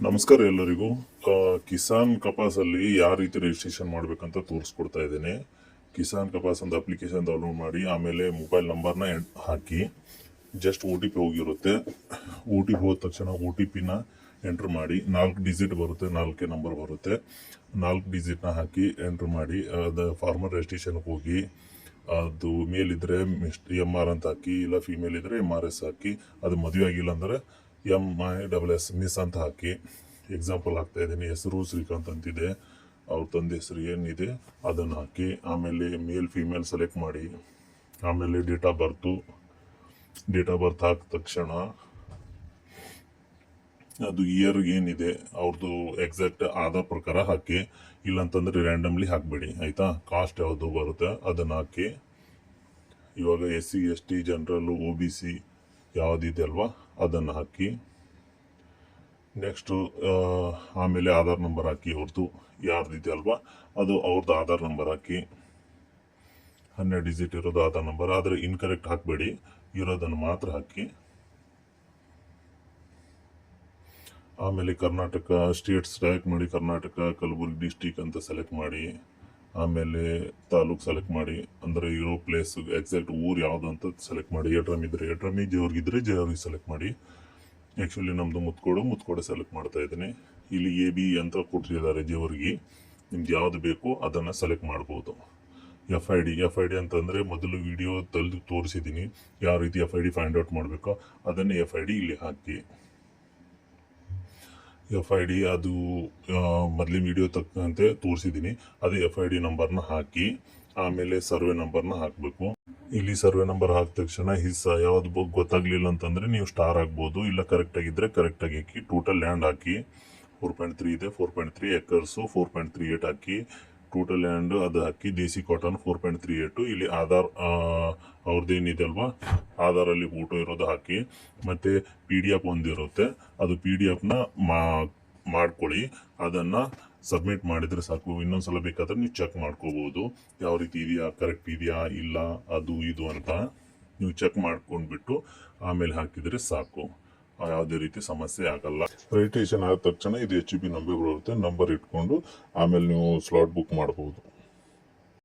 ನಮಸ್ಕಾರ ಎಲ್ಲರಿಗೂ. ಕಿಸಾನ್ ಕಪಾಸಲ್ಲಿ ಯಾವ ರೀತಿ ರಿಜಿಸ್ಟ್ರೇಷನ್ ಮಾಡಬೇಕಂತ ತೋರಿಸ್ಕೊಡ್ತಾ ಇದ್ದೇನೆ. ಕಿಸಾನ್ ಕಪಾಸ್ ಅಂತ ಅಪ್ಲಿಕೇಶನ್ ಡೌನ್ಲೋಡ್ ಮಾಡಿ ಆಮೇಲೆ ಮೊಬೈಲ್ ನಂಬರ್ನ ಹಾಕಿ ಜಸ್ಟ್ ಒ ಟಿ ಪಿ ಹೋಗಿರುತ್ತೆ. ಒ ಟಿ ಪಿ ಹೋದ ತಕ್ಷಣ ಒ ಟಿ ಪಿನ ಎಂಟ್ರ್ ಮಾಡಿ 4 ಡಿಜಿಟ್ ಬರುತ್ತೆ, 4 ನಂಬರ್ ಬರುತ್ತೆ. 4 ಡಿಜಿಟ್ನ ಹಾಕಿ ಎಂಟ್ರ್ ಮಾಡಿ ಅದು ಫಾರ್ಮರ್ ರಿಜಿಸ್ಟ್ರೇಷನ್ಗೆ ಹೋಗಿ ಅದು ಮೇಲ್ ಇದ್ದರೆ MR ಅಂತ ಹಾಕಿ, ಇಲ್ಲ ಫಿಮೇಲ್ ಇದ್ದರೆ MRS ಹಾಕಿ, ಅದು ಮದುವೆ ಆಗಿಲ್ಲ ಅಂದರೆ MISS ಮಿಸ್ ಅಂತ ಹಾಕಿ. ಎಕ್ಸಾಂಪಲ್ ಹಾಕ್ತಾ ಇದ್ದೀನಿ. ಹೆಸರು ಶ್ರೀಕಾಂತ್ ಅಂತಿದೆ, ಅವ್ರ ತಂದೆ ಹೆಸರು ಏನಿದೆ ಅದನ್ನು ಹಾಕಿ ಆಮೇಲೆ ಮೇಲ್ ಫಿಮೇಲ್ ಸೆಲೆಕ್ಟ್ ಮಾಡಿ ಆಮೇಲೆ ಡೇಟ್ ಆಫ್ ಬರ್ತ್ ಹಾಕಿದ ತಕ್ಷಣ ಅದು ಇಯರ್ ಏನಿದೆ ಅವ್ರದ್ದು ಎಕ್ಸಾಕ್ಟ್ ಆಧಾರ್ ಪ್ರಕಾರ ಹಾಕಿ, ಇಲ್ಲಾಂತಂದರೆ ರ್ಯಾಂಡಮ್ಲಿ ಹಾಕಬೇಡಿ ಆಯಿತಾ. ಕಾಸ್ಟ್ ಯಾವುದು ಬರುತ್ತೆ ಅದನ್ನು ಹಾಕಿ. ಇವಾಗ SC ST ಜನರಲ್ಲು OBC ಯಾವುದಿದೆ ಅಲ್ವಾ ಅದನ್ನು ಹಾಕಿ. ನೆಕ್ಸ್ಟು ಆಮೇಲೆ ಆಧಾರ್ ನಂಬರ್ ಹಾಕಿ, ಅವ್ರದ್ದು ಯಾರ್ದಿದೆ ಅಲ್ವಾ ಅದು ಅವ್ರದ್ದು ಆಧಾರ್ ನಂಬರ್ ಹಾಕಿ. 12 ಡಿಜಿಟ್ ಇರೋದು ಆಧಾರ್ ನಂಬರ್, ಆದರೆ ಇನ್ಕರೆಕ್ಟ್ ಹಾಕಬೇಡಿ, ಇರೋದನ್ನು ಮಾತ್ರ ಹಾಕಿ. ಆಮೇಲೆ ಕರ್ನಾಟಕ ಸ್ಟೇಟ್ ಸೆಲೆಕ್ಟ್ ಮಾಡಿ, ಕರ್ನಾಟಕ ಕಲಬುರಗಿ ಡಿಸ್ಟಿಕ್ ಅಂತ ಸೆಲೆಕ್ಟ್ ಮಾಡಿ. ಆಮೇಲೆ ತಾಲೂಕು ಸೆಲೆಕ್ಟ್ ಮಾಡಿ, ಅಂದರೆ ಇರೋ ಪ್ಲೇಸ್ ಎಕ್ಸಾಕ್ಟ್ ಊರು ಯಾವುದು ಅಂತ ಸೆಲೆಕ್ಟ್ ಮಾಡಿ. ಯಡ್ರಾಮಿ ಇದ್ದರೆ ಯಡ್ರಾಮಿ, ಜೇವರ್ಗಿದ್ರೆ ಜೇವರ್ಗಿ ಸೆಲೆಕ್ಟ್ ಮಾಡಿ. ಆ್ಯಕ್ಚುಲಿ ನಮ್ಮದು ಮುತ್ಕೋಡು ಸೆಲೆಕ್ಟ್ ಮಾಡ್ತಾ ಇದ್ದೀನಿ. ಇಲ್ಲಿ AB ಅಂತ ಕೊಟ್ಟಿದ್ದಾರೆ ಜೇವರ್ಗಿ, ನಿಮ್ದು ಯಾವುದು ಬೇಕು ಅದನ್ನು ಸೆಲೆಕ್ಟ್ ಮಾಡ್ಬೋದು. FID ಅಂತಂದರೆ ಮೊದಲು ವಿಡಿಯೋ ತೋರಿಸಿದ್ದೀನಿ ಯಾವ ರೀತಿ FID ಫೈಂಡ್ ಔಟ್ ಮಾಡಬೇಕೋ ಅದನ್ನೇ FID ಇಲ್ಲಿ ಹಾಕಿ. FID ಅದು ಮೊದಲಿನ ವಿಡಿಯೋ ತಕ್ಕಂತೆ ತೋರಿಸಿದ್ದೀನಿ, ಅದು FID ನಂಬರ್ನ ಹಾಕಿ ಆಮೇಲೆ ಸರ್ವೆ ನಂಬರ್ನ ಹಾಕಬೇಕು. ಇಲ್ಲಿ ಸರ್ವೆ ನಂಬರ್ ಹಾಕಿದ ತಕ್ಷಣ ಯಾವ್ದು ಗೊತ್ತಾಗ್ಲಿಲ್ಲ ಅಂತಂದರೆ ನೀವು ಸ್ಟಾರ್ ಹಾಕ್ಬೋದು, ಇಲ್ಲ ಕರೆಕ್ಟಾಗಿದ್ದರೆ ಕರೆಕ್ಟಾಗಿ ಹಾಕಿ. ಟೋಟಲ್ ಲ್ಯಾಂಡ್ ಹಾಕಿ 4.3 ಇದೆ, 4.3 ಎಕರ್ಸು 4.38 ಹಾಕಿ. ಟೋಟಲ್ ಲ್ಯಾಂಡ್ ಅದು ಹಾಕಿ. ದೇಸಿ ಕಾಟನ್ 4.38. ಇಲ್ಲಿ ಆಧಾರ್ ಅವ್ರದ್ದೇನಿದೆ ಅಲ್ವಾ ಆಧಾರಲ್ಲಿ ಫೋಟೋ ಇರೋದು ಹಾಕಿ. ಮತ್ತು PDF ಒಂದಿರುತ್ತೆ, ಅದು PDF ಮಾಡ್ಕೊಳ್ಳಿ. ಅದನ್ನು ಸಬ್ಮಿಟ್ ಮಾಡಿದರೆ ಸಾಕು. ಇನ್ನೊಂದ್ಸಲ ಬೇಕಾದ್ರೆ ನೀವು ಚೆಕ್ ಮಾಡ್ಕೋಬೋದು ಯಾವ ರೀತಿ ಇದೆಯಾ, ಕರೆಕ್ಟ್ ಇದೆಯಾ ಇಲ್ಲ ಅದು ಇದು ಅಂತ ನೀವು ಚೆಕ್ ಮಾಡ್ಕೊಂಡ್ಬಿಟ್ಟು ಆಮೇಲೆ ಹಾಕಿದರೆ ಸಾಕು. ಯಾವುದೇ ರೀತಿ ಸಮಸ್ಯೆ ಆಗಲ್ಲ. ರಿಜಿಸ್ಟ್ರೇಷನ್ ಆದ ತಕ್ಷಣ ಇದು HB ನಂಬರ್ ಬರುತ್ತೆ, ನಂಬರ್ ಇಟ್ಕೊಂಡು ಆಮೇಲೆ ನೀವು ಸ್ಲಾಟ್ ಬುಕ್ ಮಾಡ್ಬೋದು.